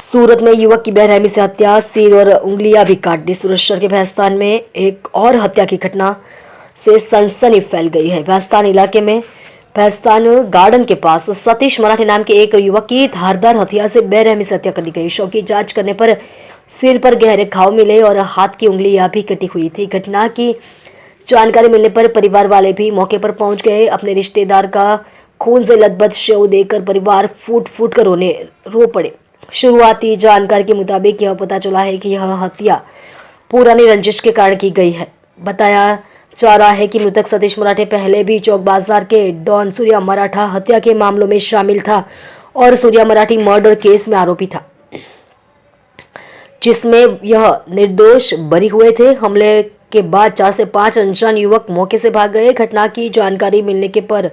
सूरत में युवक की बेरहमी से हत्या, सिर और उंगलियां भी काट दी। सूरत शहर के भैंसतान में एक और हत्या की घटना से सनसनी फैल गई है। भैंसतान इलाके में भैंसतान गार्डन के पास सतीश मराठे नाम के एक युवक की धारदार हथियार से बेरहमी से हत्या कर दी गई। शव की जांच करने पर सिर पर गहरे घाव मिले और हाथ की उंगलियां भी कटी हुई थी। घटना की जानकारी मिलने पर परिवार वाले भी मौके पर पहुंच गए। अपने रिश्तेदार का खून से लथपथ शव देखकर परिवार फूट फूट कर रो पड़े। शुरुआती जानकारी के मुताबिक यह पता चला है कि यह हत्या पुरानी रंजिश के कारण की गई है। बताया जा रहा है कि मृतक सतीश मराठे पहले भी चौक बाजार के डॉन सूर्या मराठा हत्या के मामलों में शामिल था और सूर्या मराठी मर्डर केस में आरोपी था, जिसमें यह निर्दोष बरी हुए थे। हमले के बाद 4 से 5 अनजान युवक मौके से भाग गए। घटना की जानकारी मिलने के पर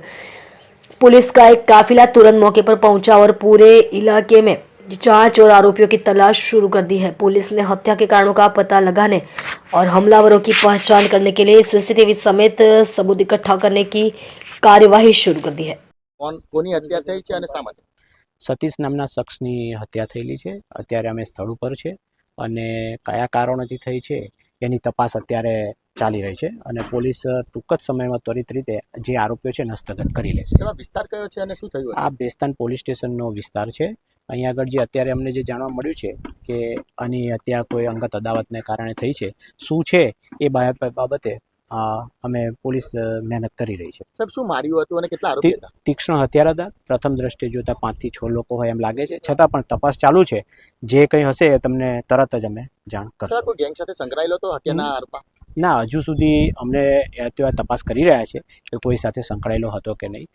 पुलिस का एक काफिला तुरंत मौके पर पहुंचा और पूरे इलाके में जांच और आरोपियों की तलाश शुरू कर दी है। पुलिस ने हत्या के कारणों का पता लगाने और हमलावरों की पहचान करने के लिए सीसीटीवी समेत सबूत इकट्ठा करने की कार्यवाही शुरू कर दी है। કોની હત્યા થઈ છે અને શા માટે? સતીશ નામના શખ્સની હત્યા થયેલી છે। અત્યારે અમે સ્થળ ઉપર છે અને કયા કારણોથી થઈ છે એની તપાસ અત્યારે ચાલી રહી છે અને પોલીસ ટૂંક જ સમયમાં ત્વરિત રીતે જે આરોપીઓ છે એને હસ્તગત કરી લેશે। વિસ્તાર કયો છે અને શું થયું? આ બેસ્તાન પોલીસ સ્ટેશનનો વિસ્તાર છે। અહીંયા આગળ જે અત્યારે અમને જે જાણવા મળ્યું છે કે આની હત્યા કોઈ અંગત અદાવતને કારણે થઈ છે, શું છે એ બાબતે અમે પોલીસ મહેનત કરી રહી છે। સાહેબ, શું માર્યું હતું અને કેટલા આરોપી હતા? તીક્ષ્ણ હથિયાર હતા। પ્રથમ દ્રષ્ટિએ જોતા 5 થી 6 લોકો હોય એમ લાગે છે, છતાં પણ તપાસ ચાલુ છે। જે કંઈ હશે એ તમને તરત જ અમે જાણ કરશું। કોઈ ગેંગ સાથે સંકળાયેલો હતો હત્યાના આરોપા? ના, હજુ સુધી અમને તપાસ કરી રહ્યા છે કે કોઈ સાથે સંકળાયેલો હતો કે નહીં।